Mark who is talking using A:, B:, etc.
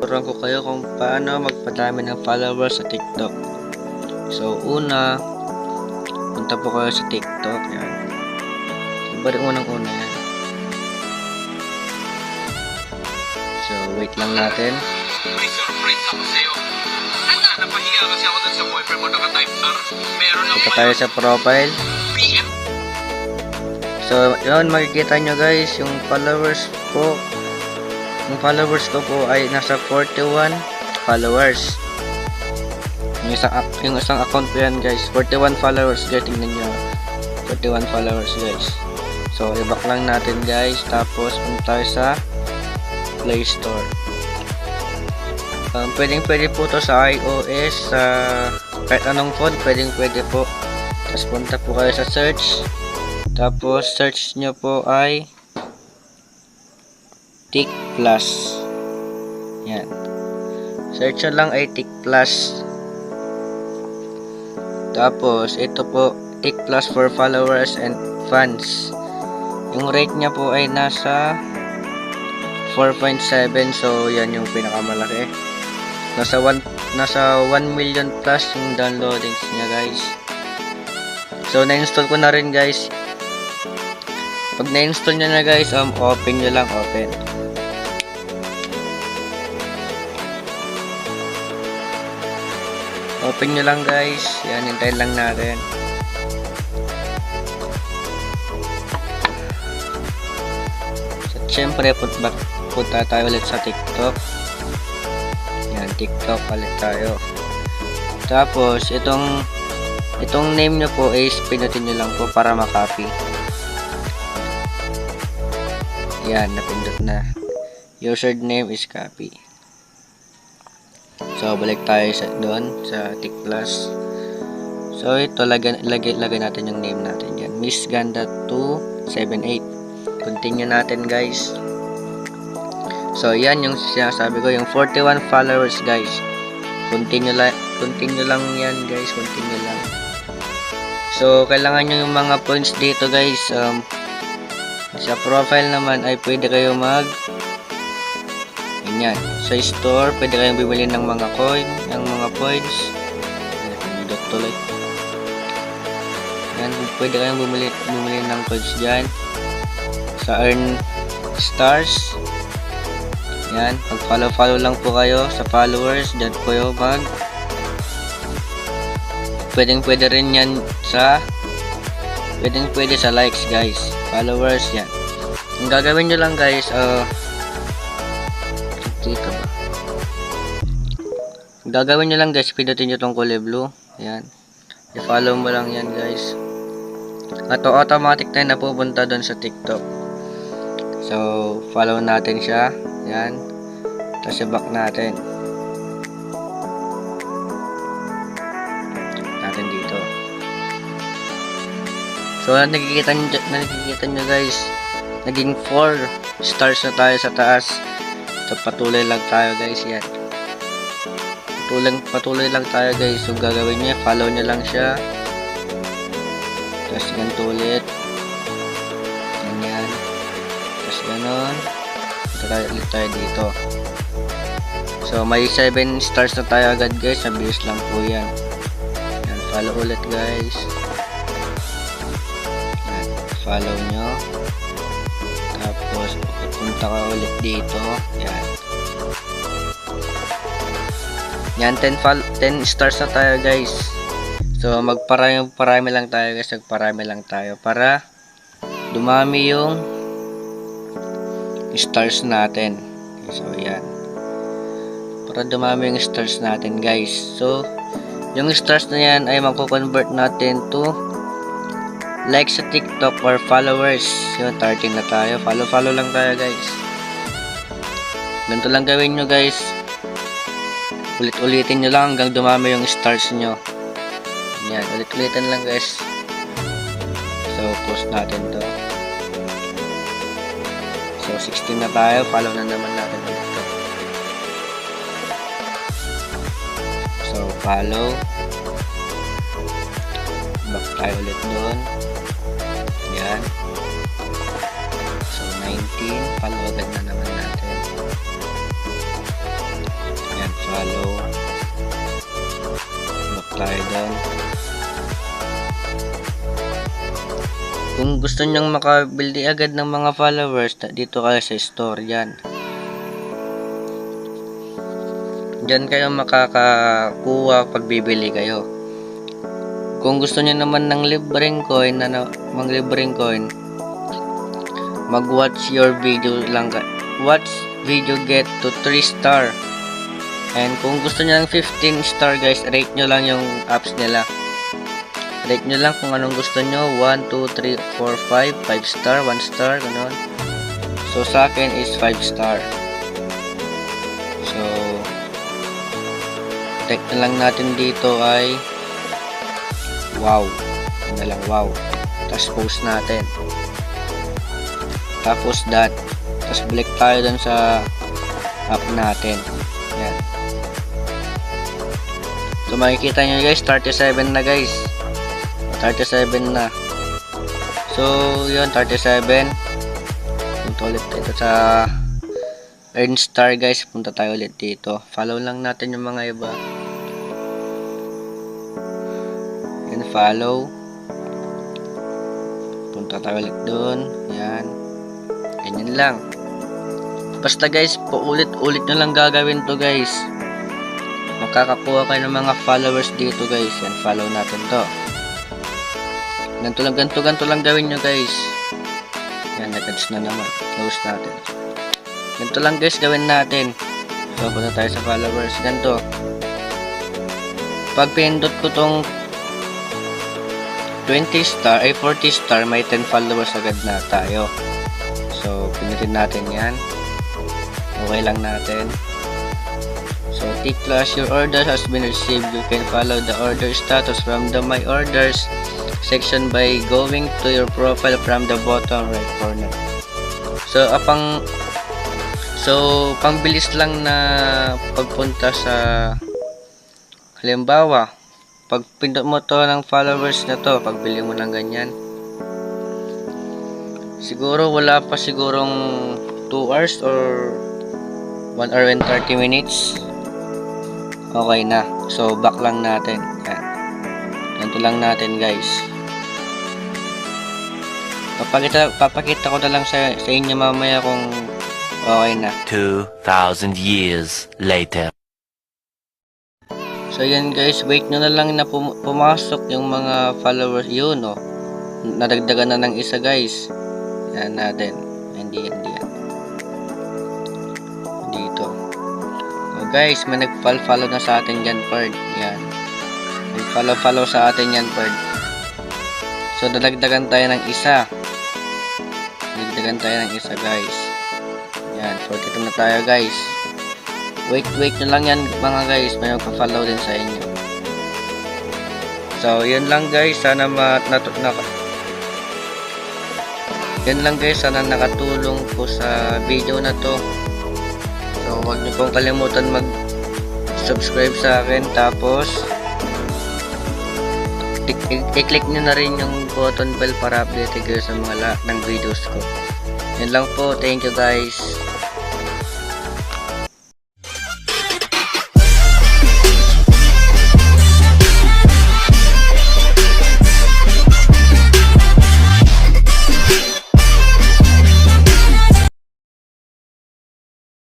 A: tuturuan ko kayo kung paano magpadami ng followers sa TikTok. So, una, punta po kayo sa TikTok. Yan. Iba rin unang-una yan. So, wait lang natin.
B: May surprise ako sa'yo. Ano? Napahiya kasi ako dun sa boyfriend mo naka-type R. Meron ako
A: Punta tayo sa profile.
B: PM.
A: So, yun, makikita nyo guys, yung followers ko. Yung followers ko po ay nasa 41 followers. Yung isang account ko yan guys, 41 followers guys, tingnan nyo. 41 followers guys. So, i-back lang natin guys, tapos punta tayo sa Play Store. Pwede po to sa iOS, sa kahit anong phone, pwede po. Tapos punta po kayo sa search. Tapos search nyo po ay Tik Plus. Yan. Search nyo lang ay Tik Plus. Tapos ito po, Tik Plus for followers and fans. Yung rate niya po ay nasa 4.7. So yan yung pinakamalaki. Nasa 1 million plus yung downloadings niya guys. So na-install ko na rin guys. Pag na-install nyo na guys, open nyo lang, open. Open nyo lang guys. Yan, hintayin lang natin. So, syempre, punta tayo ulit sa TikTok. Yan, TikTok ulit tayo. Tapos, itong name nyo po is pinutin nyo lang po para makopy. Yan, napindot na. Username is copy. So, balik tayo doon sa Tik Plus. So, ito, lagay natin yung name natin yan. Miss Ganda 278. Continue natin, guys. So, yan yung sinasabi ko, yung 41 followers, guys. Continue lang yan, guys. Continue lang. So, kailangan nyo yung mga points dito, guys. Sa profile naman ay pwede kayo ganyan. Sa store, pwede kayong bibili ng mga coin, ng mga points. Dot tuloy. Yan, pwede kayong bumili ng coins dyan. Sa earn stars. Yan, pag-follow lang po kayo sa followers. Dyan po kayo pwede rin yan sa pwede sa likes guys, followers yan. Ang gagawin nyo lang guys, dito ba? Ang gagawin nyo lang guys, pindutin nyo tong kulay blue, yan. I-follow mo lang yan guys. At automatic na napupunta doon sa TikTok. So, follow natin siya, yan. Tapos i-back natin. Dito. So, nakikita nyo guys, naging 4 stars na tayo sa taas. So, patuloy lang tayo guys, yan. Patuloy lang tayo guys. So, gagawin nyo, follow nyo lang siya. Tapos, ganito ulit. Ganyan. Tapos, ganon. Ulit tayo dito. So, may 7 stars na tayo agad guys. Mabilis lang po yan. Yan, follow ulit guys. Follow nyo, tapos punta ka ulit dito, yan 10 stars na tayo guys. So magparami lang tayo guys, para dumami yung stars natin. So yan, para dumami yung stars natin guys. So yung stars na yan ay mako-convert natin to like sa TikTok or followers. Yun, 13 na tayo. Follow lang tayo guys. Ganito lang gawin nyo guys. Ulit-ulitin nyo lang hanggang dumami yung stars nyo. Yan, ulit-ulitin lang guys. So, post natin to. So, 16 na tayo. Follow na naman natin ito. So, follow. Back tayo ulit doon. Yan. So, 19. Follow agad na naman natin. Kung gusto nyong makabildi agad ng mga followers, dito kayo sa store yan. Diyan kayo makakakuha pag bibili kayo. Kung gusto niyo naman ng libreng coin, mag-watch your video lang. Watch video get to 3 star. And kung gusto niyo ng 15 star guys, rate nyo lang yung apps nila. Rate nyo lang kung anong gusto nyo. 1, 2, 3, 4, 5. 5 star, 1 star, gano'n. So sa akin is 5 star. So check na lang natin dito ay wow. Yun na lang, wow. Tapos post natin. Tapos that. Tapos balik tayo dun sa app natin. Yan. So makikita nyo guys, 37 na guys. 37 na. So yun, 37. Punta ulit dito sa earn star guys. Punta tayo ulit dito. Follow lang natin yung mga iba. Yan, follow. Punta tayo ulit dun. Yan. Ganyan lang. Basta guys, paulit-ulit na lang gagawin to guys. Makakakuha kayo ng mga followers dito guys. Yan, follow natin to. Ganto lang gawin nyo guys. Yan, nag-ads na naman. Close natin. Ganto lang guys gawin natin. So, punta tayo sa followers. Ganto. Pag pinindot ko tong 20 star, ay 40 star, may 10 followers agad na tayo. So, pinutin natin yan. Okay lang natin. So, tick plus your order has been received. You can follow the order status from the My Orders section by going to your profile from the bottom right corner. So, pangbilis lang na pagpunta sa, halimbawa, pag pindot mo to ng followers na to, pagbili mo ng ganyan, siguro wala pa sigurong 2 hours or 1 hour and 30 minutes. Okay na. So, back lang natin. Yan. Ganito lang natin, guys. Papakita ko na lang sa inyo mamaya kung okay na.
C: 2,000 years later.
A: So, yan guys. Wait nyo na lang na pumasok yung mga followers. Yun, oh. Nadagdagan na ng isa, guys. Yan natin. Hindi yan. Dito. So, guys, may nag-follow na sa atin yan, Perd. Yan. Nag-follow sa atin yan, Perd. So, dadagdagan tayo ng isa. Guys. Yan. 42 na tayo, guys. Wait nyo lang yan, mga guys. May magpa-follow din sa inyo. So, yun lang, guys. Sana yan lang, guys. Sana nakatulong po sa video na to. So, huwag nyo pong kalimutan mag-subscribe sa akin. Tapos, i-click nyo na rin yung button bell para update kayo sa mga lahat ng videos ko. Yan lang po. Thank you guys.